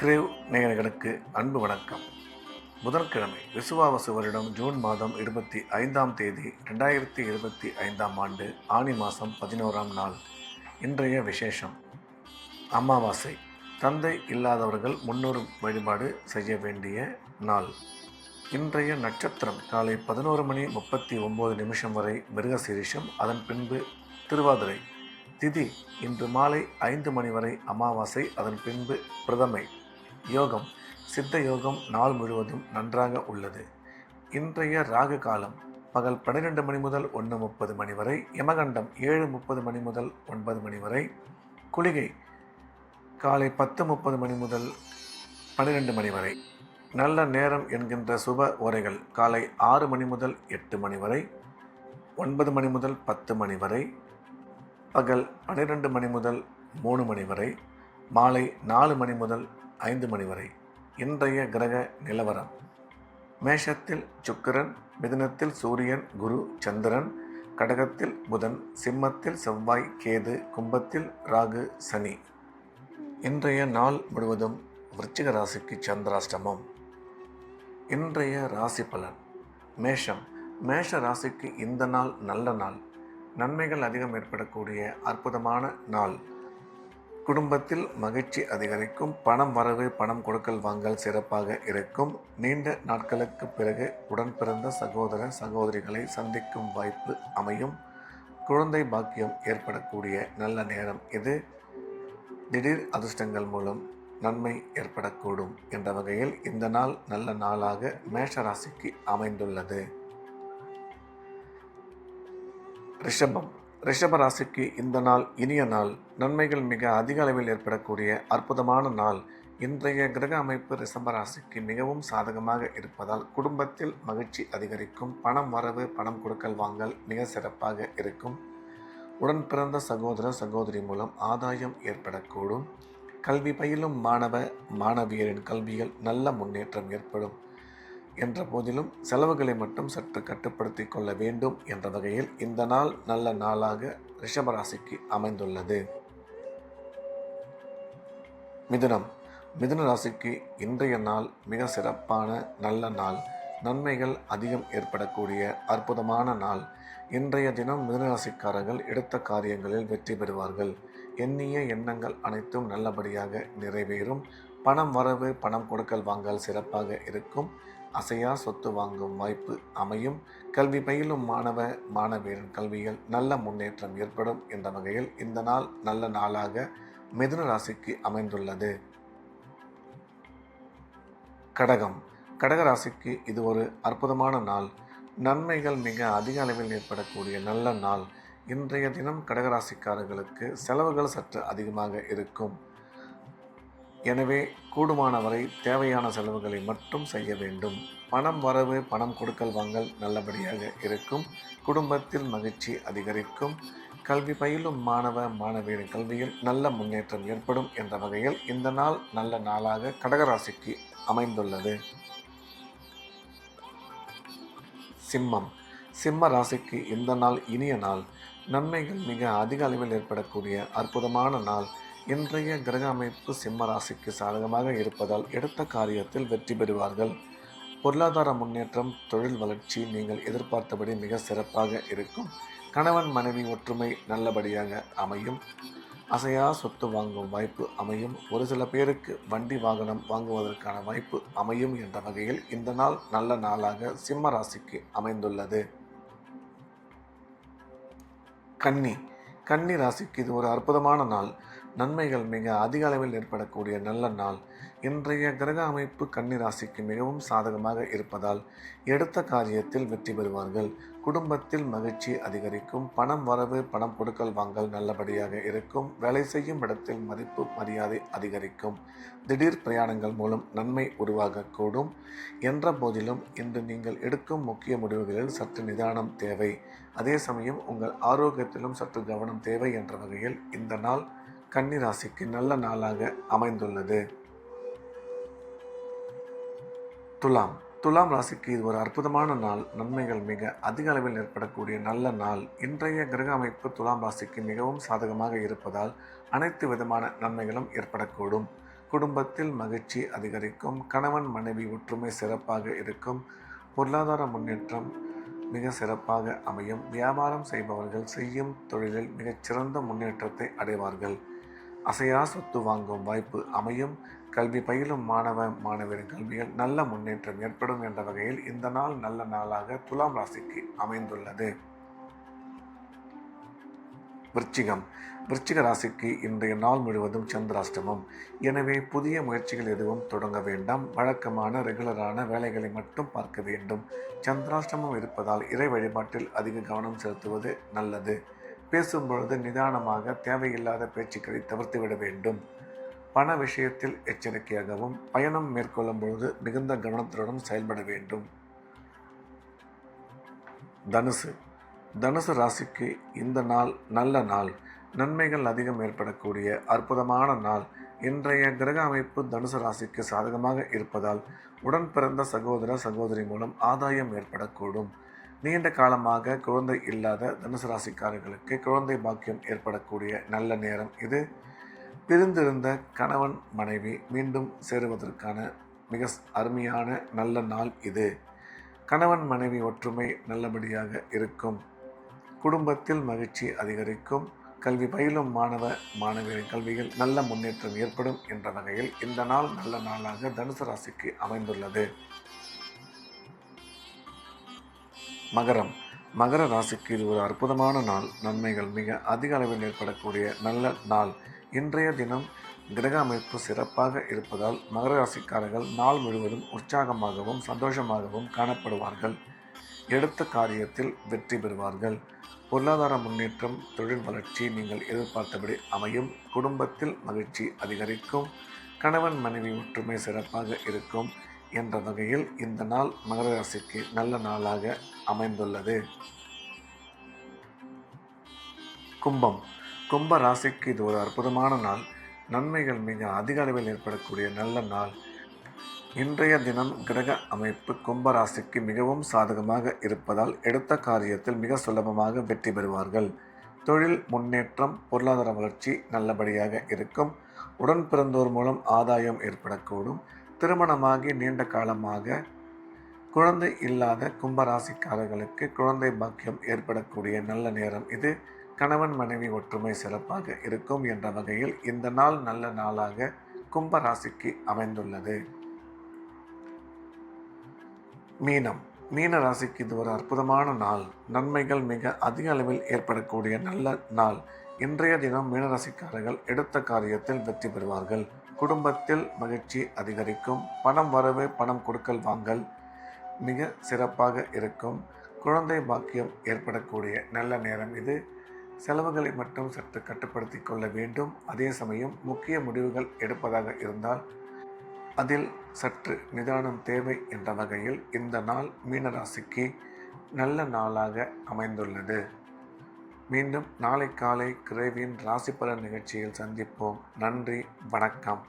Grave நேயர்களுக்கு அன்பு வணக்கம். புதன்கிழமை விசுவாவசு வருடம் ஜூன் மாதம் 25ஆம் தேதி 2025ஆம் ஆண்டு ஆனி மாதம் 11ஆம் நாள். இன்றைய விசேஷம் அமாவாசை. தந்தை இல்லாதவர்கள் முன்னோர் வழிபாடு செய்ய வேண்டிய நாள். இன்றைய நட்சத்திரம் காலை 11:39 வரை மிருகசீரிஷம், அதன் பின்பு திருவாதிரை. திதி இன்று மாலை 5 மணி வரை அமாவாசை, அதன் பின்பு பிரதமை. யோகம் சித்த யோகம் நாள் முழுவதும் நன்றாக உள்ளது. இன்றைய ராகு காலம் பகல் 12 மணி முதல் 1:30 மணி வரை, யமகண்டம் 7:30 மணி முதல் 9 மணி வரை, குளிகை காலை 10:30 மணி முதல் 12 மணி வரை. நல்ல நேரம் என்கின்ற சுப ஓரைகள் காலை 6 மணி முதல் 8 மணி வரை, 9 மணி முதல் 10 மணி வரை, பகல் 12 மணி முதல் 3 மணி வரை, மாலை 4 மணி முதல் 5 மணி வரை. இன்றைய கிரக நிலவரம்: மேஷத்தில் சுக்கிரன், மிதுனத்தில் சூரியன், குரு, சந்திரன், கடகத்தில் புதன், சிம்மத்தில் செவ்வாய், கேது, கும்பத்தில் ராகு, சனி. இன்றைய நாள் முழுவதும் விருச்சிக ராசிக்கு சந்திராஷ்டமம். இன்றைய ராசி பலன்: மேஷம். மேஷ ராசிக்கு இந்த நாள் நல்ல நாள். நன்மைகள் அதிகம் ஏற்படக்கூடிய அற்புதமான நாள். குடும்பத்தில் மகிழ்ச்சி அதிகரிக்கும். பணம் வரவு, பணம் கொடுக்கல் வாங்கல் சிறப்பாக இருக்கும். நீண்ட நாட்களுக்கு பிறகு உடன் பிறந்த சகோதர சகோதரிகளை சந்திக்கும் வாய்ப்பு அமையும். குழந்தை பாக்கியம் ஏற்படக்கூடிய நல்ல நேரம் இது. திடீர் அதிர்ஷ்டங்கள் மூலம் நன்மை ஏற்படக்கூடும் என்ற வகையில் இந்த நாள் நல்ல நாளாக மேஷ ராசிக்கு அமைந்துள்ளது. ரிஷபம். ரிஷப ராசிக்கு இந்த நாள் இனிய நாள். நன்மைகள் மிக அதிக அளவில் ஏற்படக்கூடிய அற்புதமான நாள். இன்றைய கிரக அமைப்பு ரிஷப ராசிக்கு மிகவும் சாதகமாக இருப்பதால் குடும்பத்தில் மகிழ்ச்சி அதிகரிக்கும். பணம் வரவு, பணம் கொடுக்கல் வாங்கல் மிக சிறப்பாக இருக்கும். உடன் பிறந்த சகோதர சகோதரி மூலம் ஆதாயம் ஏற்படக்கூடும். கல்வி பயிலும் மாணவ மாணவியரின் கல்வியில் நல்ல முன்னேற்றம் ஏற்படும் என்ற போதிலும் செலவுகளை மட்டும் சற்று கட்டுப்படுத்தி கொள்ள வேண்டும் என்ற வகையில் இந்த நாள் நல்ல நாளாக ரிஷபராசிக்கு அமைந்துள்ளது. மிதுனம். மிதுன ராசிக்கு இன்றைய நாள் மிக சிறப்பான நல்ல நாள். நன்மைகள் அதிகம் ஏற்படக்கூடிய அற்புதமான நாள். இன்றைய தினம் மிதுன ராசிக்காரர்கள் எடுத்த காரியங்களில் வெற்றி பெறுவார்கள். எண்ணிய எண்ணங்கள் அனைத்தும் நல்லபடியாக நிறைவேறும். பணம் வரவு, பணம் கொடுக்கல் வாங்கல் சிறப்பாக இருக்கும். அசையா சொத்து வாங்கும் வாய்ப்பு அமையும். கல்வி பயிலும் மாணவ மாணவியரின் கல்வியில் நல்ல முன்னேற்றம் ஏற்படும் என்ற வகையில் இந்த நாள் நல்ல நாளாக மிதுன ராசிக்கு அமைந்துள்ளது. கடகம். கடக ராசிக்கு இது ஒரு அற்புதமான நாள். நன்மைகள் மிக அதிக அளவில் ஏற்படக்கூடிய நல்ல நாள். இன்றைய தினம் கடகராசிக்காரர்களுக்கு செலவுகள் சற்று அதிகமாக இருக்கும். எனவே கூடுமானவரை தேவையான செலவுகளை மட்டும் செய்ய வேண்டும். பணம் வரவு, பணம் கொடுக்கல் வாங்கல் நல்லபடியாக இருக்கும். குடும்பத்தில் மகிழ்ச்சி அதிகரிக்கும். கல்வி பயிலும் மாணவ மாணவியரின் கல்வியில் நல்ல முன்னேற்றம் ஏற்படும் என்ற வகையில் இந்த நாள் நல்ல நாளாக கடகராசிக்கு அமைந்துள்ளது. சிம்மம். சிம்ம ராசிக்கு இந்த நாள் இனிய நாள். நன்மைகள் மிக அதிக அளவில் ஏற்படக்கூடிய அற்புதமான நாள். இன்றைய கிரக அமைப்பு சிம்ம ராசிக்கு சாதகமாக இருப்பதால் எடுத்த காரியத்தில் வெற்றி பெறுவார்கள். பொருளாதார முன்னேற்றம், தொழில் வளர்ச்சி நீங்கள் எதிர்பார்த்தபடி மிக சிறப்பாக இருக்கும். கணவன் மனைவி ஒற்றுமை நல்லபடியாக அமையும். அசையா சொத்து வாங்கும் வாய்ப்பு அமையும். ஒரு சில பேருக்கு வண்டி வாகனம் வாங்குவதற்கான வாய்ப்பு அமையும் என்ற வகையில் இந்த நாள் நல்ல நாளாக சிம்ம ராசிக்கு அமைந்துள்ளது. கன்னி. கன்னி ராசிக்கு இது ஒரு அற்புதமான நாள். நன்மைகள் மிக அதிக அளவில் ஏற்படக்கூடிய நல்ல நாள். இன்றைய கிரக அமைப்பு கன்னி ராசிக்கு மிகவும் சாதகமாக இருப்பதால் எடுத்த காரியத்தில் வெற்றி பெறுவார்கள். குடும்பத்தில் மகிழ்ச்சி அதிகரிக்கும். பணம் வரவு, பணம் கொடுக்கல் வாங்கல் நல்லபடியாக இருக்கும். வேலை செய்யும் இடத்தில் மதிப்பு மரியாதை அதிகரிக்கும். திடீர் பிரயாணங்கள் மூலம் நன்மை உருவாகக்கூடும் என்ற போதிலும் இன்று நீங்கள் எடுக்கும் முக்கிய முடிவுகளில் சற்று நிதானம் தேவை. அதே சமயம் உங்கள் ஆரோக்கியத்திலும் சற்று கவனம் தேவை என்ற வகையில் இந்த நாள் கன்னி ராசிக்கு நல்ல நாளாக அமைந்துள்ளது. துலாம். துலாம் ராசிக்கு இது ஒரு அற்புதமான நாள். நன்மைகள் மிக அதிக அளவில் ஏற்படக்கூடிய நல்ல நாள். இன்றைய கிரக அமைப்பு துலாம் ராசிக்கு மிகவும் சாதகமாக இருப்பதால் அனைத்து விதமான நன்மைகளும் ஏற்படக்கூடும். குடும்பத்தில் மகிழ்ச்சி அதிகரிக்கும். கணவன் மனைவி ஒற்றுமை சிறப்பாக இருக்கும். பொருளாதார முன்னேற்றம் மிக சிறப்பாக அமையும். வியாபாரம் செய்பவர்கள் செய்யும் தொழிலில் மிகச்சிறந்த முன்னேற்றத்தை அடைவார்கள். அசையா சொத்து வாங்கும் வாய்ப்பு அமையும். கல்வி பயிலும் மாணவரின் கல்வியில் நல்ல முன்னேற்றம் ஏற்படும் என்ற வகையில் இந்த நாள் நல்ல நாளாக துலாம் ராசிக்கு அமைந்துள்ளது. விருச்சிக ராசிக்கு இன்றைய நாள் முழுவதும் சந்திராஷ்டமம். எனவே புதிய முயற்சிகள் எதுவும் தொடங்க வேண்டாம். வழக்கமான ரெகுலரான வேலைகளை மட்டும் பார்க்க வேண்டும். சந்திராஷ்டமம் இருப்பதால் இறை வழிபாட்டில் அதிக கவனம் செலுத்துவது நல்லது. பேசும்பொழுது நிதானமாக தேவையில்லாத பேச்சுக்களை தவிர்த்துவிட வேண்டும். பண விஷயத்தில் எச்சரிக்கையாகவும் பயணம் மேற்கொள்ளும் பொழுது மிகுந்த கவனத்துடன் செயல்பட வேண்டும். தனுசு ராசிக்கு இந்த நாள் நல்ல நாள். நன்மைகள் அதிகம் ஏற்படக்கூடிய அற்புதமான நாள். இன்றைய கிரக அமைப்பு தனுசு ராசிக்கு சாதகமாக இருப்பதால் உடன் பிறந்த சகோதரி மூலம் ஆதாயம் ஏற்படக்கூடும். நீண்ட காலமாக குழந்தை இல்லாத தனுசு ராசிக்காரர்களுக்கு குழந்தை பாக்கியம் ஏற்படக்கூடிய நல்ல நேரம் இது. பிரிந்திருந்த கணவன் மனைவி மீண்டும் சேருவதற்கான மிக அருமையான நல்ல நாள் இது. கணவன் மனைவி ஒற்றுமை நல்லபடியாக இருக்கும். குடும்பத்தில் மகிழ்ச்சி அதிகரிக்கும். கல்வி பயிலும் மாணவரின் கல்வியில் நல்ல முன்னேற்றம் ஏற்படும் என்ற வகையில் இந்த நாள் நல்ல நாளாக தனுசு ராசிக்கு அமைந்துள்ளது. மகர ராசிக்கு இது ஒரு அற்புதமான நாள். நன்மைகள் மிக அதிக அளவில் ஏற்படக்கூடிய நல்ல நாள். இன்றைய தினம் கிரக அமைப்பு சிறப்பாக இருப்பதால் மகர ராசிக்காரர்கள் நாள் முழுவதும் உற்சாகமாகவும் சந்தோஷமாகவும் காணப்படுவார்கள். எடுத்த காரியத்தில் வெற்றி பெறுவார்கள். பொருளாதார முன்னேற்றம், தொழில் வளர்ச்சி நீங்கள் எதிர்பார்த்தபடி அமையும். குடும்பத்தில் மகிழ்ச்சி அதிகரிக்கும். கணவன் மனைவி ஒற்றுமை சிறப்பாக இருக்கும் என்ற வகையில் இந்த நாள் மகர ராசிக்கு நல்ல நாளாக அமைந்துள்ளது. கும்ப ராசிக்கு இது ஒரு அற்புதமான நாள். நன்மைகள் மிக அதிக அளவில் ஏற்படக்கூடிய நல்ல நாள். இன்றைய தினம் கிரக அமைப்பு கும்ப ராசிக்கு மிகவும் சாதகமாக இருப்பதால் எடுத்த காரியத்தில் மிக சுலபமாக வெற்றி பெறுவார்கள். தொழில் முன்னேற்றம், பொருளாதார வளர்ச்சி நல்லபடியாக இருக்கும். உடன் பிறந்தோர் மூலம் ஆதாயம் ஏற்படக்கூடும். திருமணமாகி நீண்ட காலமாக குழந்தை இல்லாத கும்பராசிக்காரர்களுக்கு குழந்தை பாக்கியம் ஏற்படக்கூடிய நல்ல நேரம் இது. கணவன் மனைவி ஒற்றுமை சிறப்பாக இருக்கும் என்ற வகையில் இந்த நாள் நல்ல நாளாக கும்பராசிக்கு அமைந்துள்ளது. மீன ராசிக்கு இது ஒரு அற்புதமான நாள். நன்மைகள் மிக அதிக அளவில் ஏற்படக்கூடிய நல்ல நாள். இன்றைய தினம் மீனராசிக்காரர்கள் எடுத்த காரியத்தில் வெற்றி பெறுவார்கள். குடும்பத்தில் மகிழ்ச்சி அதிகரிக்கும். பணம் வரவு, பணம் கொடுக்கல் வாங்கல் மிக சிறப்பாக இருக்கும். குழந்தை பாக்கியம் ஏற்படக்கூடிய நல்ல நேரம் இது. செலவுகளை மட்டும் சற்று கட்டுப்படுத்தி கொள்ள வேண்டும். அதே சமயம் முக்கிய முடிவுகள் எடுப்பதாக இருந்தால் அதில் சற்று நிதானம் தேவை என்ற வகையில் இந்த நாள் மீனராசிக்கு நல்ல நாளாக அமைந்துள்ளது. மீண்டும் நாளை காலை கிரேவின் ராசி பலன் நிகழ்ச்சியில் சந்திப்போம். நன்றி, வணக்கம்.